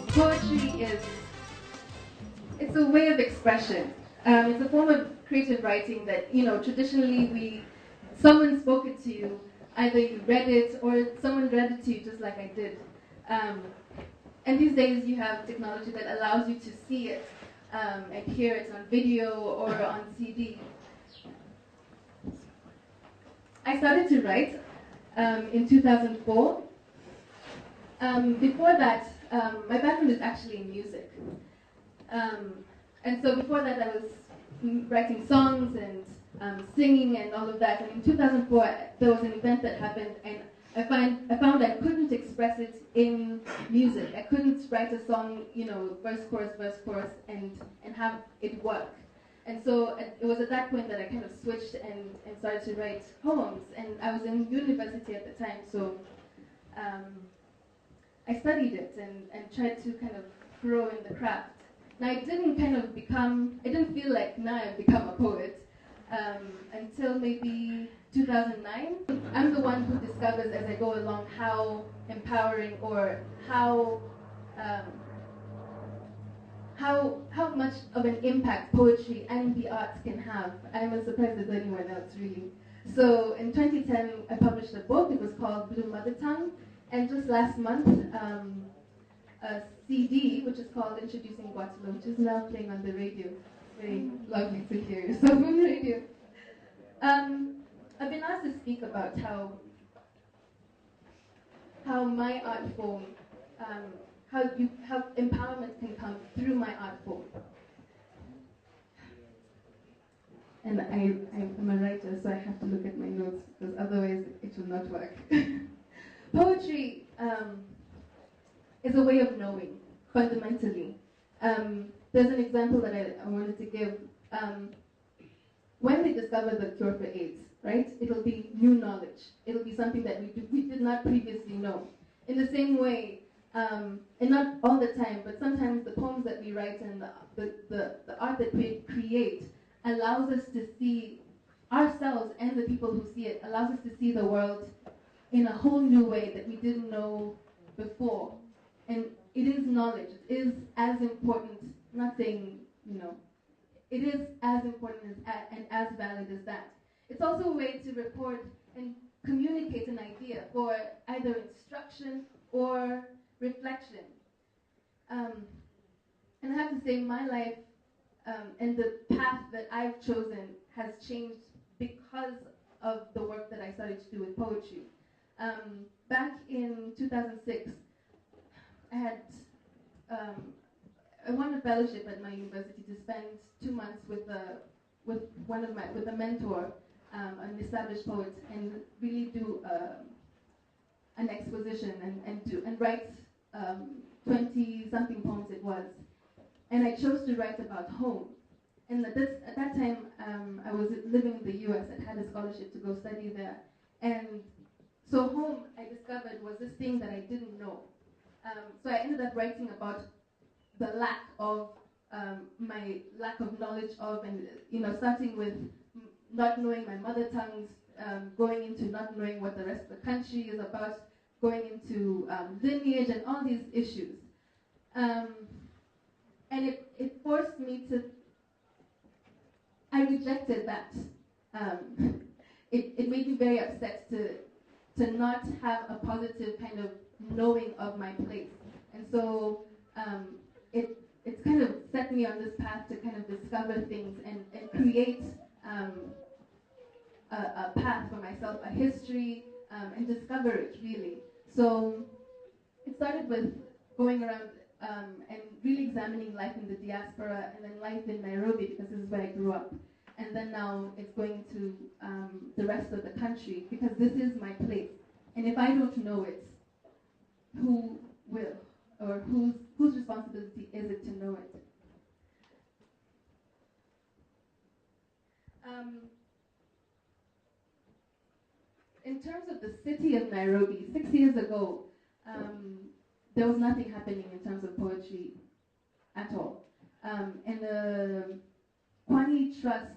Poetry it's a way of expression. It's a form of creative writing that, traditionally someone spoke it to you, either you read it or someone read it to you just like I did. And these days you have technology that allows you to see it and hear it on video or on CD. I started to write in 2004. Before that, my background is actually in music. And so before that I was writing songs and singing and all of that. And in 2004 there was an event that happened, and I found I couldn't express it in music. I couldn't write a song, verse, chorus, and have it work. And so it was at that point that I kind of switched and started to write poems. And I was in university at the time, so I studied it and tried to kind of grow in the craft. Now I didn't feel like now I've become a poet until maybe 2009. I'm the one who discovers as I go along how empowering or how much of an impact poetry and the arts can have. I'm as surprised as anyone else, really. So in 2010, I published a book. It was called Mothertongue. And just last month, a CD, which is called Introducing Ngwatilo, which is now playing on the radio. Very lovely to hear yourself on the radio. I've been asked to speak about how my art form, how empowerment can come through my art form. And I'm a writer, so I have to look at my notes, because otherwise it will not work. Poetry is a way of knowing, fundamentally. There's an example that I wanted to give. When they discover the cure for AIDS, right, it'll be new knowledge. It'll be something that we did not previously know. In the same way, and not all the time, but sometimes the poems that we write and the art that we create allows us to see ourselves and the people who see it, allows us to see the world in a whole new way that we didn't know before. And it is knowledge. It is as important, not saying, it is as important and as valid as that. It's also a way to report and communicate an idea for either instruction or reflection. And I have to say, my life and the path that I've chosen has changed because of the work that I started to do with poetry. Back in 2006, I won a fellowship at my university to spend 2 months with a mentor, an established poet, and really do an exposition and write 20-something poems it was. And I chose to write about home. And at that time, I was living in the US. I had a scholarship to go study there. And so home, I discovered, was this thing that I didn't know. So I ended up writing about the lack of, my lack of knowledge of, and starting with not knowing my mother tongues, going into not knowing what the rest of the country is about, going into lineage and all these issues. And it forced me to, I rejected that. It made me very upset to not have a positive kind of knowing of my place. And so it's kind of set me on this path to kind of discover things and create a path for myself, a history, and discover it, really. So it started with going around and really examining life in the diaspora and then life in Nairobi, because this is where I grew up. And then now it's going to the rest of the country, because this is my place. And if I don't know it, who will? Or whose responsibility is it to know it? In terms of the city of Nairobi, 6 years ago, there was nothing happening in terms of poetry at all. And the Kwani Trust,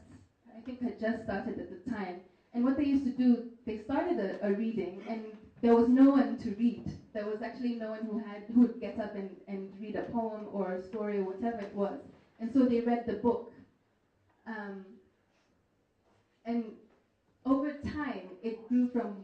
I think, had just started at the time. And what they used to do, they started a reading, and there was no one to read. There was actually no one who would get up and read a poem or a story or whatever it was. And so they read the book. And over time, it grew from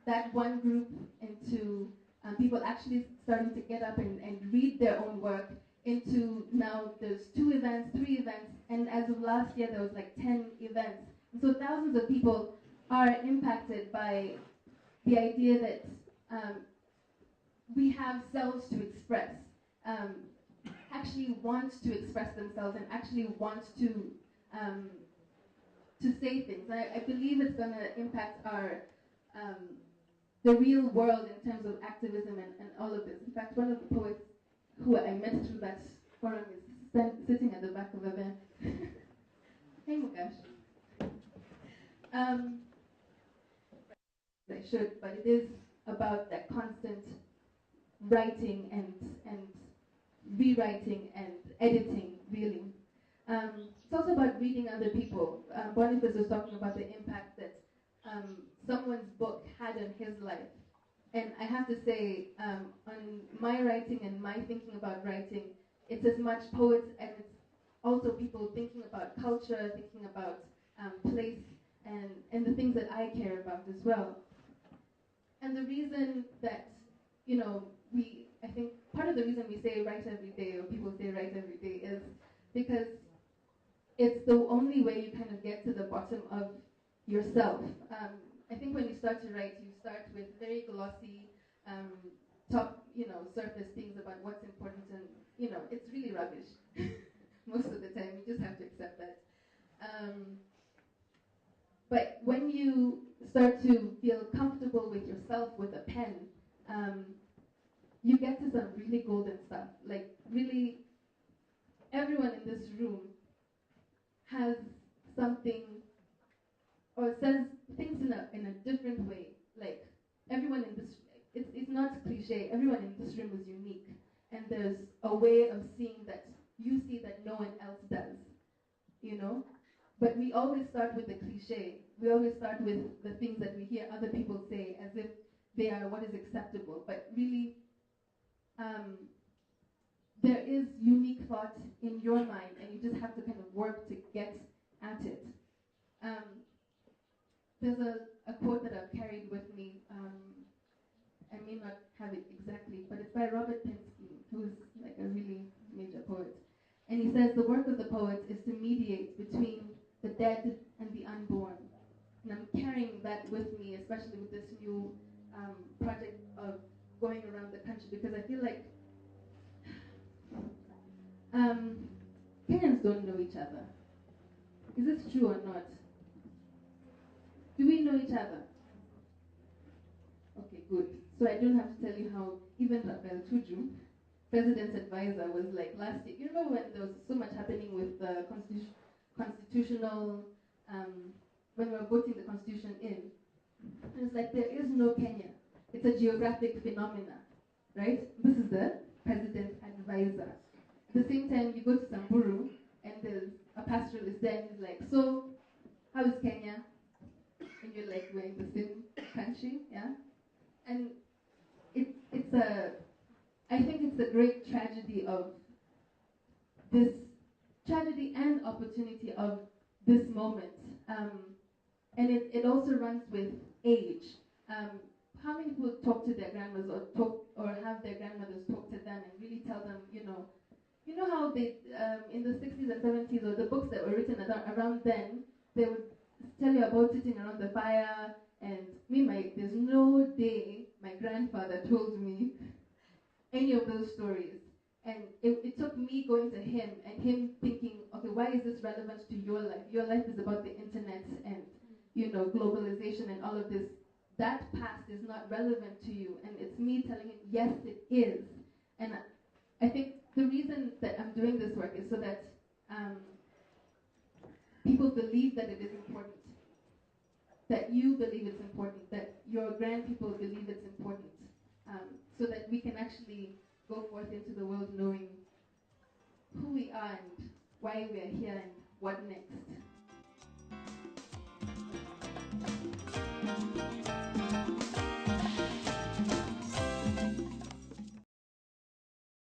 that one group into people actually starting to get up and read their own work, into now there's 2 events, 3 events, and as of last year there was like 10 events. And so thousands of people are impacted by the idea that we have selves to express, actually want to express themselves and actually want to say things. I believe it's going to impact our the real world in terms of activism and all of this. In fact, one of the poets who I met through that forum is sitting at the back of the van. Hey, Mukesh. I should, but it is about that constant writing and rewriting and editing, really. It's also about reading other people. Boniface was talking about the impact that someone's book had on his life. And I have to say, on my writing and my thinking about writing, it's as much poets and it's also people thinking about culture, thinking about place, and the things that I care about as well. And the reason that, I think part of the reason we say write every day, or people say write every day, is because it's the only way you kind of get to the bottom of yourself. I think when you start to write, you start with very glossy, top, surface things about what's important, and, it's really rubbish. Most of the time, you just have to accept that. But when you start to feel comfortable with yourself with a pen, you get to some really golden stuff. Like, really, everyone in this room has something, or says things in a different way. Like, everyone in this, it's not cliche, everyone in this room is unique. And there's a way of seeing that you see that no one else does, But we always start with the cliche. We always start with the things that we hear other people say as if they are what is acceptable. But really, there is unique thought in your mind, and you just have to kind of work to get at it. There's a quote that I've carried with me. I may not have it exactly, but it's by Robert Pinsky, who's like a really major poet. And he says, the work of the poet is to mediate between the dead and the unborn. And I'm carrying that with me, especially with this new project of going around the country, because I feel like Kenyans don't know each other. Is this true or not? Do we know each other? Okay, good. So I don't have to tell you how even Rafael Tuju, president's advisor, was like last year. You remember when there was so much happening with the constitutional, when we were voting the constitution in? And it's like, there is no Kenya. It's a geographic phenomena, right? This is the president's advisor. At the same time, you go to Samburu, and there's a pastoralist there, and he's like, so, how is Kenya? And you're like, we're in the same country, yeah? And I think it's a great tragedy of this, tragedy and opportunity of this moment. And it also runs with age. How many people talk to their grandmothers or have their grandmothers talk to them and really tell them, you know how they, in the 60s and 70s, or the books that were written around then, they would tell you about sitting around the fire, and there's no day my grandfather told me any of those stories. And it took me going to him and him thinking, okay, why is this relevant to your life? Your life is about the internet and, globalization and all of this. That past is not relevant to you. And it's me telling him, yes, it is. And I think the reason that I'm doing this work is so that people believe that it is important, that you believe it's important, that your grandpeople believe it's important, so that we can actually go forth into the world knowing who we are and why we are here and what next.